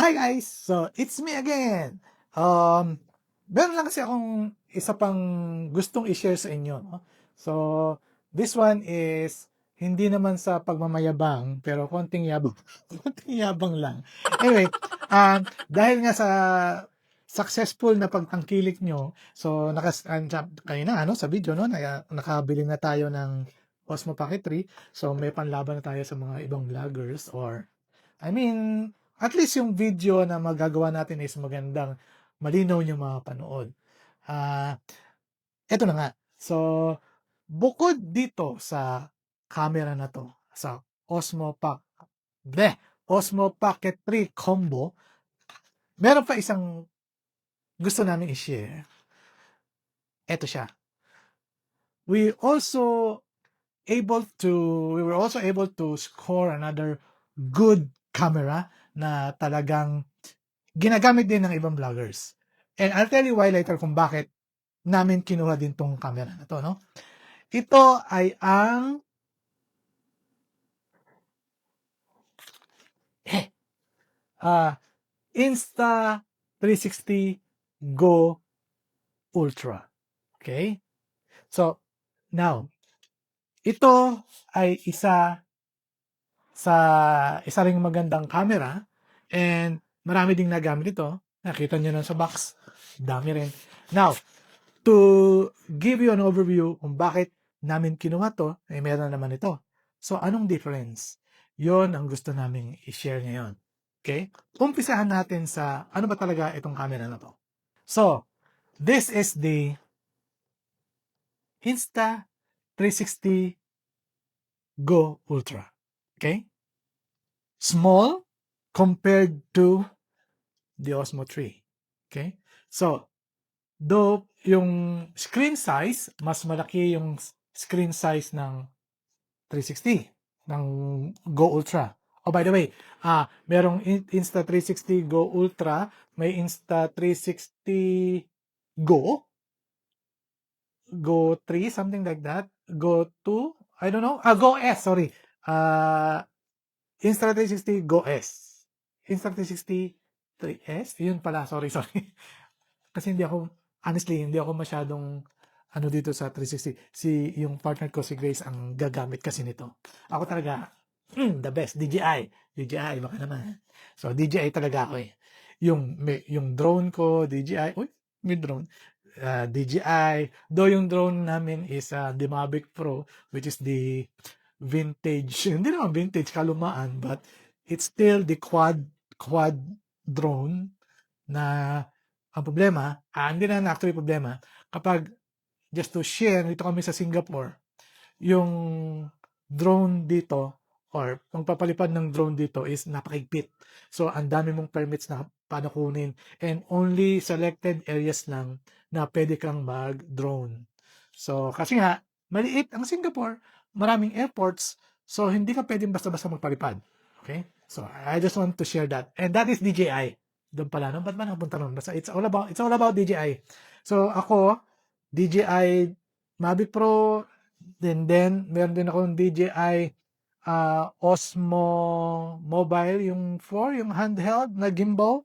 Hi guys! So, it's me again. Um, Meron lang kasi akong isa pang gustong i-share sa inyo. No? So, this one is hindi naman sa pagmamayabang, pero konting yabang. Konting yabang lang. Anyway, dahil nga sa successful na pagtangkilik nyo, so kanina sa video no, nakabili na tayo ng Osmo Pocket 3. So, may panlaban na tayo sa mga ibang vloggers or I mean, at least yung video na magagawa natin is magandang malinaw yung mga panood. Eto na nga. So, bukod dito sa camera na to, sa Osmo Pocket 3 combo, meron pa isang gusto namin i-share. Eto siya. We were also able to score another good camera na talagang ginagamit din ng ibang vloggers. And I'll tell you why later kung bakit namin kinuha din tong camera na to, no? Ito ay ang Insta360 Go Ultra. Okay? So, now, ito ay isa ring magandang camera and marami ding nagamit ito. Nakita nyo na sa box. Dami rin. Now, to give you an overview kung bakit namin kinuha to, meron naman ito. So, anong difference? Yon ang gusto namin i-share ngayon. Okay? Umpisahan natin sa ano ba talaga itong camera na to. So, this is the Insta360 Go Ultra. Okay? Small compared to the Osmo 3. Okay? So, though yung screen size, mas malaki yung screen size ng 360, ng Go Ultra. Oh, by the way, merong Insta360 Go Ultra, may Insta360 Go, Go 3, something like that, Go 2, I don't know, Go S, sorry. Insta360 Go S. Insta360 3S, yun pala, sorry. Kasi honestly, hindi ako masyadong dito sa 360. Yung partner ko, si Grace, ang gagamit kasi nito. Ako talaga, the best, DJI. DJI, baka naman. So, DJI talaga ako eh. Yung drone ko, DJI, may drone. DJI, though yung drone namin is the Mavic Pro, which is the vintage, hindi naman vintage, kalumaan, but it's still the quad drone na ang problema, hindi na actually problema, kapag just to share, dito kami sa Singapore, yung drone dito or pagpapalipad ng drone dito is napakaigpit. So, ang dami mong permits na paano kunin and only selected areas lang na pwede kang mag-drone. So, kasi nga, maliit ang Singapore, maraming airports, so hindi ka pwedeng basta-basta magpalipad. Okay? So, I just want to share that. And that is DJI. Doon pala, no? Ba't ba napunta nun? Basta it's all about DJI. So, ako, DJI Mavic Pro, then meron din akong DJI Osmo Mobile, yung 4, yung handheld na gimbal.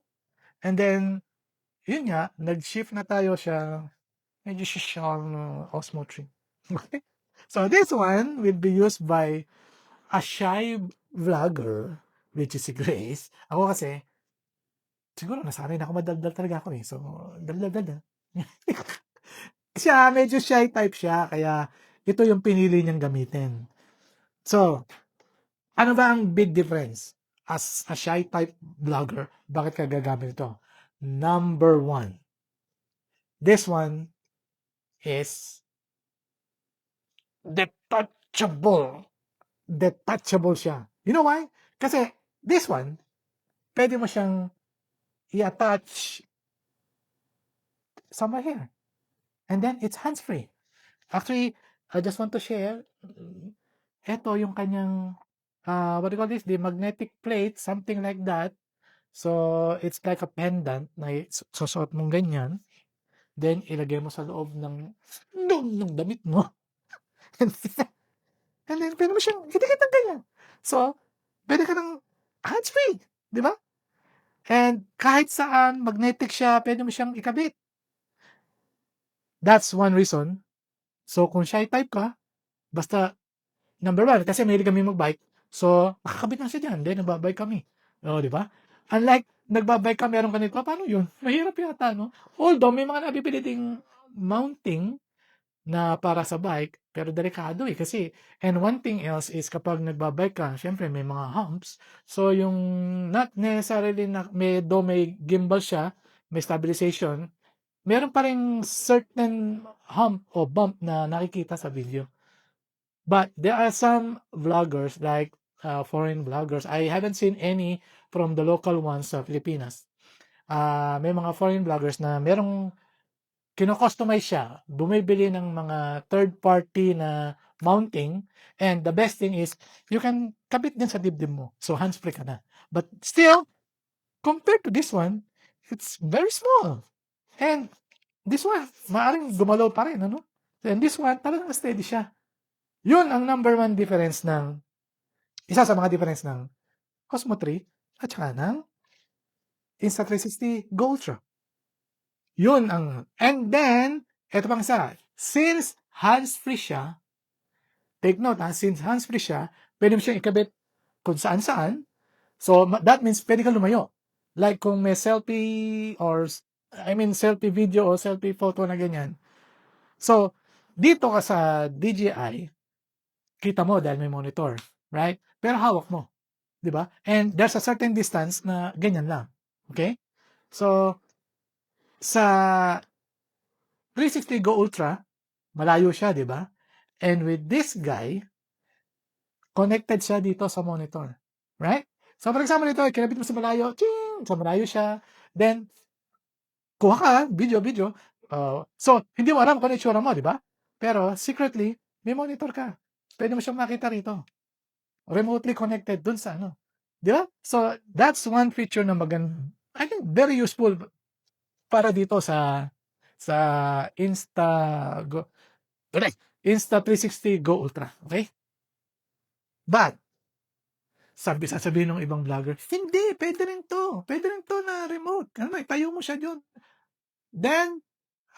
And then, yun nga, nag-shift na tayo siya, medyo siya Osmo 3. Okay? So, this one will be used by a shy vlogger, which is si Grace. Ako kasi, siguro nasanay na ako, madaldal talaga ako eh. So, daldal. Siya, medyo shy type siya, kaya ito yung pinili niyang gamitin. So, ano ba ang big difference? As a shy type vlogger, bakit ka gagamit ito? Number one, this one is detachable. Detachable siya. You know why? Kasi this one, pwede mo siyang i-attach somewhere here. And then it's hands-free. Actually, I just want to share, ito yung kanyang, what do you call this? The magnetic plate, something like that. So, it's like a pendant na susuot mong ganyan. Then, ilagay mo sa loob ng damit mo. And then, pwede mo siyang hidikit ng ganyan. So, pwede ka ng hands-free. Di ba? And kahit saan, magnetic siya, pwede mo siyang ikabit. That's one reason. So, kung shy type ka, basta, number one, kasi mahilig kami magbike, so, makakabit na siya dyan, then nagbabike kami. O, di ba? Unlike, nagbabike ka, meron ka nito, paano yun? Mahirap yata, no? Although, may mga nabibili ding mounting na para sa bike, pero delikado eh. Kasi, and one thing else is kapag nagbabike ka, syempre may mga humps. So, yung not necessarily na may gimbal siya, may stabilization, meron pa rin certain hump o bump na nakikita sa video. But there are some vloggers like foreign vloggers. I haven't seen any from the local ones sa Pilipinas. May mga foreign vloggers na merong kino-customize siya, bumibili ng mga third party na mounting, and the best thing is you can kabit din sa dibdib mo. So hands-free ka na. But still, compared to this one, it's very small. And this one, maaring gumalaw pa rin, ano? And this one, talagang steady siya. Yun ang number one difference ng, isa sa mga difference ng Cosmo 3 at saka ng Insta360 Go Ultra. Yun ang, and then, eto pang isa, since hands-free siya, take note since hands-free siya, pwede mo siyang ikabit kung saan-saan, so that means pwede ka lumayo. Like kung may selfie or, selfie video o selfie photo na ganyan. So, dito ka sa DJI, kita mo dahil may monitor, right? Pero hawak mo, di ba? And there's a certain distance na ganyan lang. Okay? So, sa 360 Go Ultra, malayo siya, di ba? And with this guy, connected siya dito sa monitor. Right? So, for example, ito, kinabit mo sa malayo, ching! Sa malayo siya. Then, kuha ka, video. So, hindi mo alam kung ano itsura mo, di ba? Pero, secretly, may monitor ka. Pwede mo siyang makita rito. Remotely connected dun sa ano. Di ba? So, that's one feature na I think very useful para dito sa Insta360 Go Ultra. Okay? But, sasabihin ng ibang vlogger, hindi, pwede rin to. Pwede rin to na remote. Ano, itayo mo siya dyan. Then,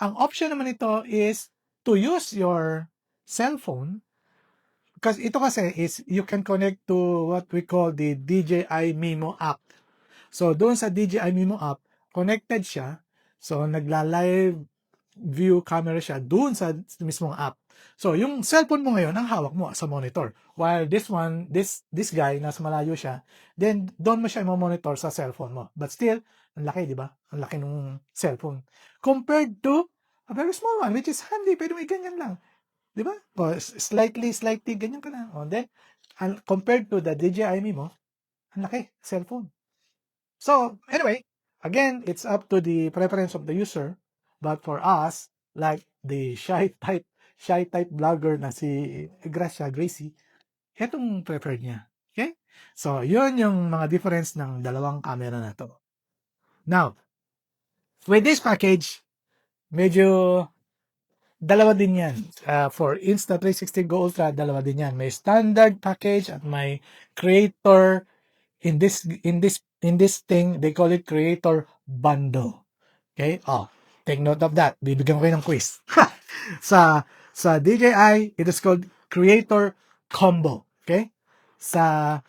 ang option naman ito is to use your cellphone. Because ito kasi is you can connect to what we call the DJI Mimo app. So, doon sa DJI Mimo app, connected siya. So, nagla-live view camera siya doon sa mismong app. So, yung cellphone mo ngayon, ang hawak mo sa monitor. While this one, this guy, nasa malayo siya, then doon mo siya monitor sa cellphone mo. But still, ang laki, di ba? Ang laki ng cellphone. Compared to a very small one, which is handy. Pwede mo ganyan lang. Di ba? O, slightly, ganyan ka lang. O, then, compared to the DJI Mimo, ang laki, cellphone. So, anyway, again, it's up to the preference of the user. But for us, like the shy type vlogger na si Gracie, etong preferred niya. Okay? So, yun yung mga difference ng dalawang camera na to. Now, with this package, medyo dalawa din yan. For Insta360 Go Ultra, dalawa din yan. May standard package at may creator. In this thing, they call it creator bundle. Okay? Take note of that. Bibigyan ko kayo ng quiz. sa DJI, it is called creator combo. Okay? Sa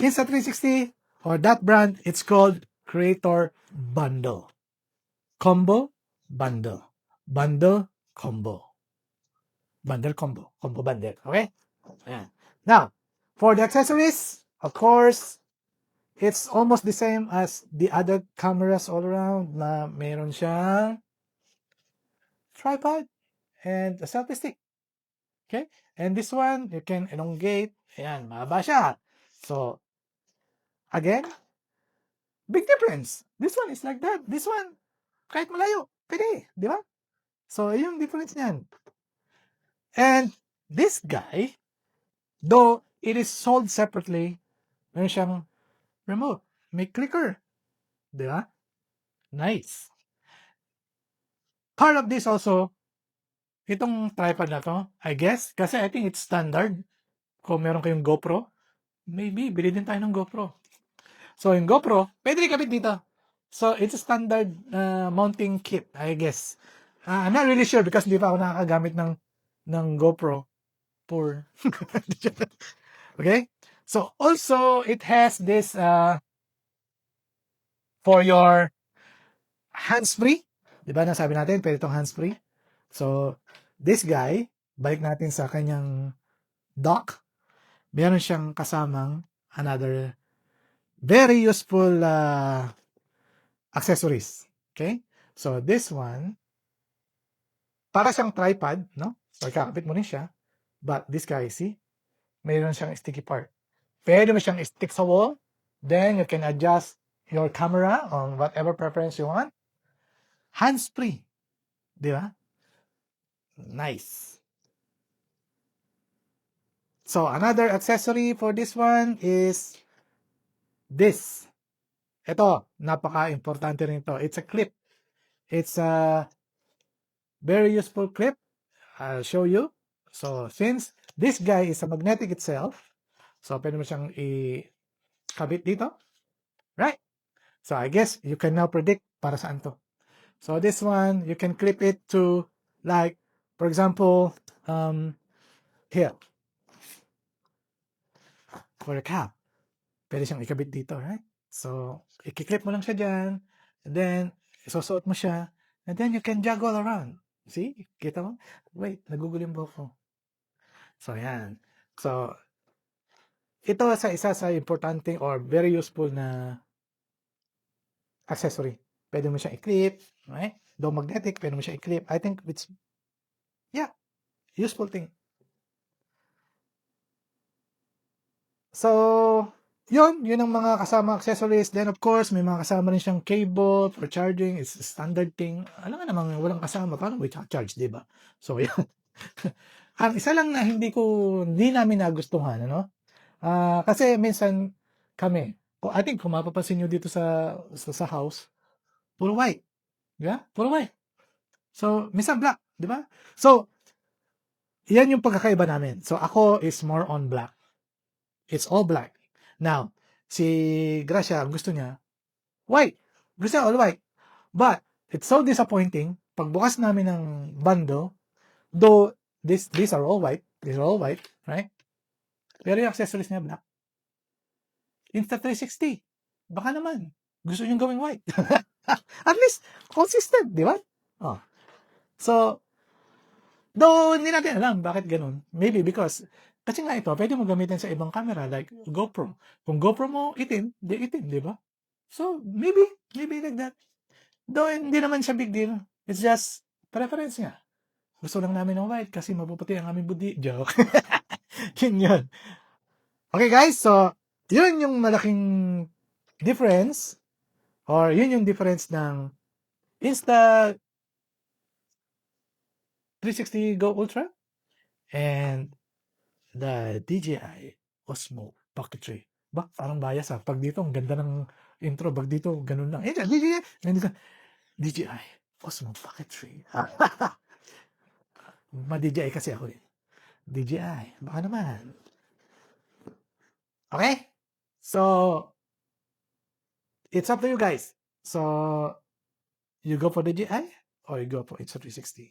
Insta360 or that brand, it's called creator bundle. Combo, bundle. Bundle, combo. Bundle, combo. Combo, bundle. Okay? Ayan. Now, for the accessories, of course, it's almost the same as the other cameras all around na meron siyang tripod and a selfie stick. Okay? And this one, you can elongate. Ayan, mahaba siya. So, again, big difference. This one is like that. This one, kahit malayo, pwede. Di ba? So, yung difference niyan. And this guy, though it is sold separately, meron siyang remote. May clicker. Di ba? Nice. Part of this also, itong tripod na to, I guess, kasi I think it's standard. Kung meron kayong GoPro, maybe, bili din tayo ng GoPro. So, yung GoPro, pwede rin kabit dito. So, it's a standard mounting kit, I guess. I'm not really sure because hindi pa ako nakakagamit ng GoPro for okay? So, also, it has this for your hands-free. Di ba nasabi natin, pwede itong hands-free. So, this guy, balik natin sa kanyang dock. Meron siyang kasamang another very useful accessories. Okay? So, this one, para siyang tripod, no? So, ikakapit mo rin siya. But this guy, see? Mayroon siyang sticky part. Pwede mo siyang stick sa wall. Then, you can adjust your camera on whatever preference you want. Hands-free. Di ba? Nice. So, another accessory for this one is this. Ito, napaka-importante rin ito. It's a clip. It's a very useful clip. I'll show you. So, since this guy is a magnetic itself, so pwede mo siyang i-kabit dito. Right? So, I guess you can now predict para saan to. So, this one, you can clip it to, like, for example, here. For a cap. Pwede siyang ikabit dito, right? So, i-clip mo lang siya dyan, and then, isusuot mo siya, and then you can juggle around. See? Kita mo? Wait, nagugulo yung buhok ko. So, yan. So, ito sa isa sa importante or very useful na accessory. Pwede mo siyang i-clip, right? Though magnetic, pwede mo siyang i-clip. I think it's, yeah, useful thing. So, yun ang mga kasama accessories. Then, of course, may mga kasama rin siyang cable for charging. It's a standard thing. Alam nga namang walang kasama. Paano mo i-charge, di ba? So, yan. Ang isa lang na hindi namin nagustuhan, ano? Kasi minsan kami, I think kung mapapansin nyo dito sa house, puro white. Di ba? Puro white. So, minsan black. Di ba? So, yan yung pagkakaiba namin. So, ako is more on black. It's all black. Now, si Gracia, gusto niya, white. Gusto niya all white. But, it's so disappointing, pagbukas namin ng bundle, though, these are all white, right? Pero yung accessories niya black. Insta360. Baka naman, gusto niyong gawing white. At least, consistent, di ba? Oh. So, though, hindi natin alam bakit ganun. Maybe because, kasi nga ito, pwede mo gamitin sa ibang camera like GoPro. Kung GoPro mo itim, di ba? So, maybe like that. Though, hindi naman siya big deal. It's just preference nga. Gusto lang namin ng white kasi mapuputi ang aming budi. Joke. yun. Okay guys, so, yun yung malaking difference or yun yung difference ng Insta360 Go Ultra and the DJI Osmo Pocket 3. Ba, parang bias Pag dito, ang ganda ng intro. Pag dito, ganun lang. DJI Osmo Pocket 3. Ma-DJI kasi ako eh. DJI, baka naman. Okay? So, it's up to you guys. So, you go for DJI or you go for Insta360.